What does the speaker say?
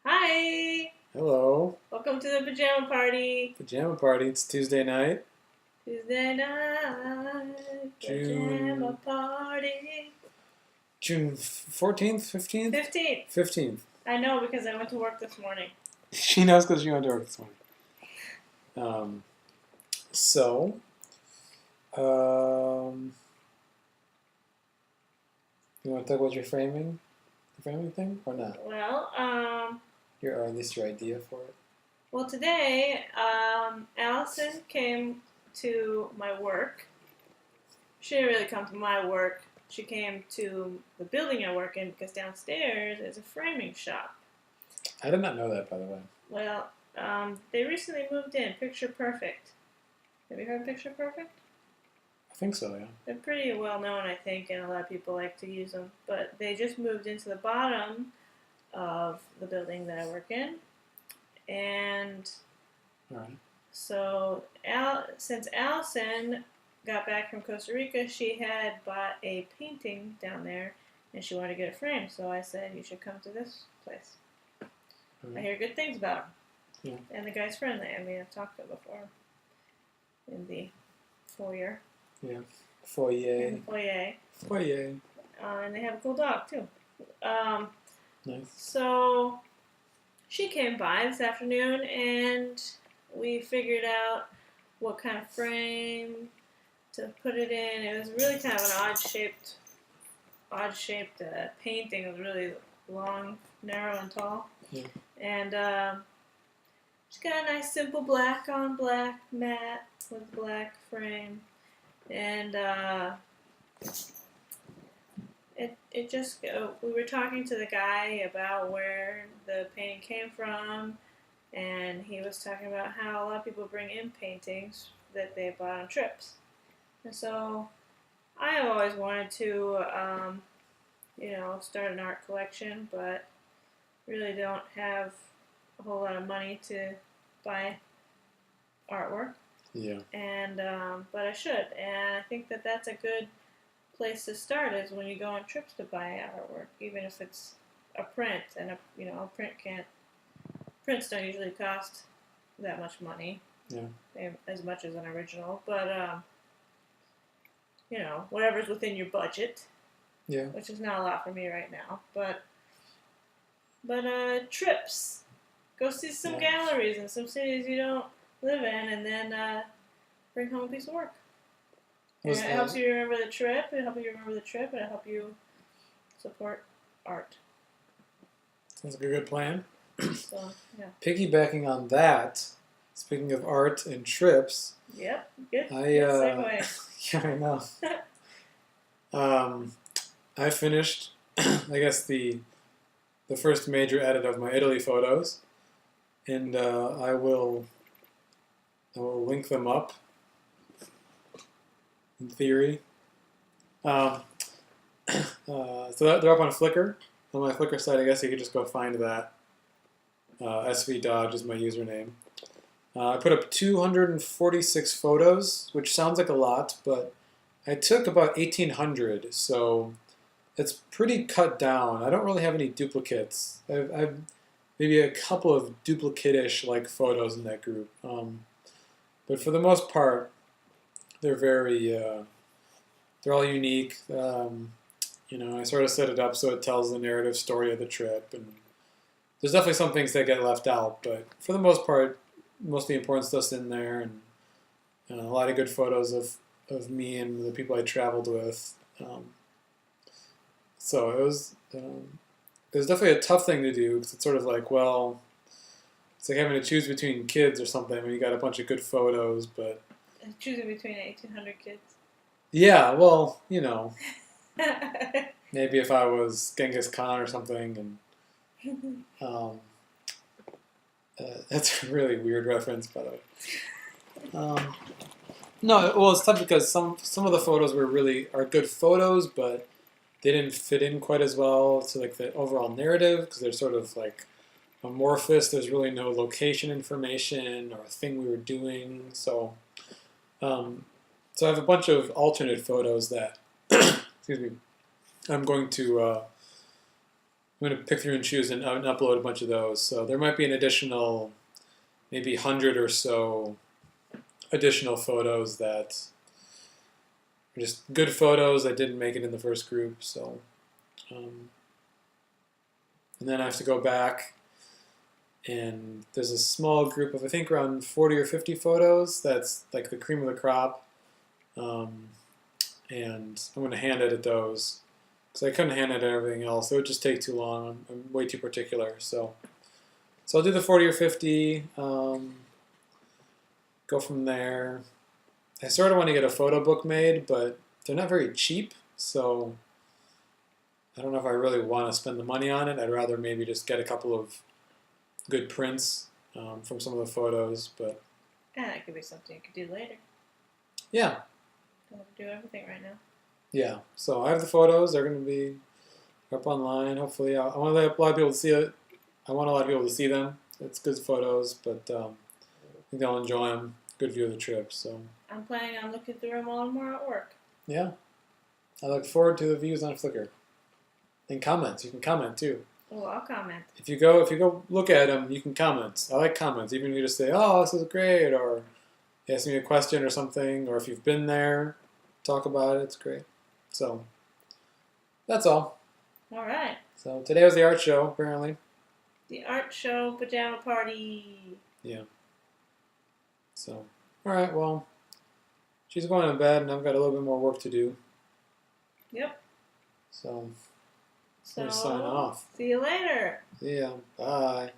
Hi! Hello. Welcome to the pajama party. Pajama party. It's Tuesday night. Tuesday night pajama June party. June 14th, 15th? 15th. 15th. I know because I went to work this morning. She knows because she went to work this morning. Um, so, um, you want to talk about your framing? The framing thing? Or not? Well, Or at least your idea for it? well today, Allison came to my work. She didn't really come to my work. She came to the building I work in because downstairs is a framing shop. I did not know that, by the way. Well, they recently moved in, Picture Perfect. Have you heard of Picture Perfect? I think so, yeah. They're pretty well known, I think, and a lot of people like to use them. But they just moved into the bottom of the building that I work in. And All right. so, since Allison got back from Costa Rica, she had bought a painting down there and she wanted to get it framed. So I said, you should come to this place. I hear good things about him. Yeah. And the guy's friendly. I mean, I've talked to him before in the foyer. Yeah. In Foyer. the foyer. Foyer. And they have a cool dog, too. Nice. So she came by this afternoon and we figured out what kind of frame to put it in. It was really kind of an odd-shaped painting. It was really long, narrow, and tall. Yeah. And she's got a nice simple black on black mat with black frame. And it just, we were talking to the guy about where the painting came from, and he was talking about how a lot of people bring in paintings that they bought on trips. And so I have always wanted to, start an art collection, but really don't have a whole lot of money to buy artwork. Yeah. And but I should, and I think that that's a good place to start is when you go on trips to buy artwork, even if it's a print, and prints don't usually cost that much money. Yeah. As much as an original, but whatever's within your budget. Yeah. Which is not a lot for me right now, but trips, go see some galleries in some cities you don't live in, and then bring home a piece of work. And it helps you remember the trip. It helps you remember the trip, and it helps you support art. Sounds like a good plan. So yeah. Piggybacking on that, speaking of art and trips. Yep. Good. Good segue. Yeah, I know. I finished, I guess, the first major edit of my Italy photos, and I will link them up. In theory, so they're up on Flickr. On my Flickr site, I guess you could just go find that. SV Dodge is my username. I put up 246 photos, which sounds like a lot, but I took about 1,800, so it's pretty cut down. I don't really have any duplicates. I've maybe a couple of duplicate-ish like photos in that group, but for the most part, they're they're all unique. I sort of set it up so it tells the narrative story of the trip, and there's definitely some things that get left out, but for the most part, most of the important stuff's in there, and a lot of good photos of me and the people I traveled with. So it was definitely a tough thing to do, because it's sort of like, well, it's like having to choose between kids or something when you got a bunch of good photos, but choosing between 1,800 kids. Yeah, well, maybe if I was Genghis Khan or something, and that's a really weird reference, by the way. No, well, it's tough because some of the photos are good photos, but they didn't fit in quite as well to like the overall narrative, because they're sort of like amorphous. There's really no location information or thing we were doing, so I have a bunch of alternate photos that excuse me, I'm going to I'm going to pick through and choose and upload a bunch of those. So there might be an additional, maybe 100 or so additional photos that are just good photos that didn't make it in the first group. So, and then I have to go back, and there's a small group of I think around 40 or 50 photos. That's like the cream of the crop, and I'm going to hand edit those because I couldn't hand edit everything else. It would just take too long. I'm way too particular. So I'll do the 40 or 50. Go from there. I sort of want to get a photo book made, but they're not very cheap, so I don't know if I really want to spend the money on it. I'd rather maybe just get a couple of good prints from some of the photos, but Yeah, that could be something you could do later. yeah. Don't have to do everything right now. Yeah, so I have the photos. They're going to be up online. Hopefully, I want a lot of people to see it. I want a lot of people to see them. It's good photos, but I think they'll enjoy them. Good view of the trip. So I'm planning on looking through them all tomorrow at work. yeah, I look forward to the views on Flickr and comments. You can comment too. Oh, I'll comment. If you go look at them, you can comment. I like comments. Even if you just say, "Oh, this is great," or ask me a question or something, or if you've been there, talk about it. It's great. So that's all. All right. So today was the art show, apparently. The art show pajama party. Yeah. So, all right. Well, she's going to bed, and I've got a little bit more work to do. Yep. So, I'm So going to sign off. see you later. See ya. Bye.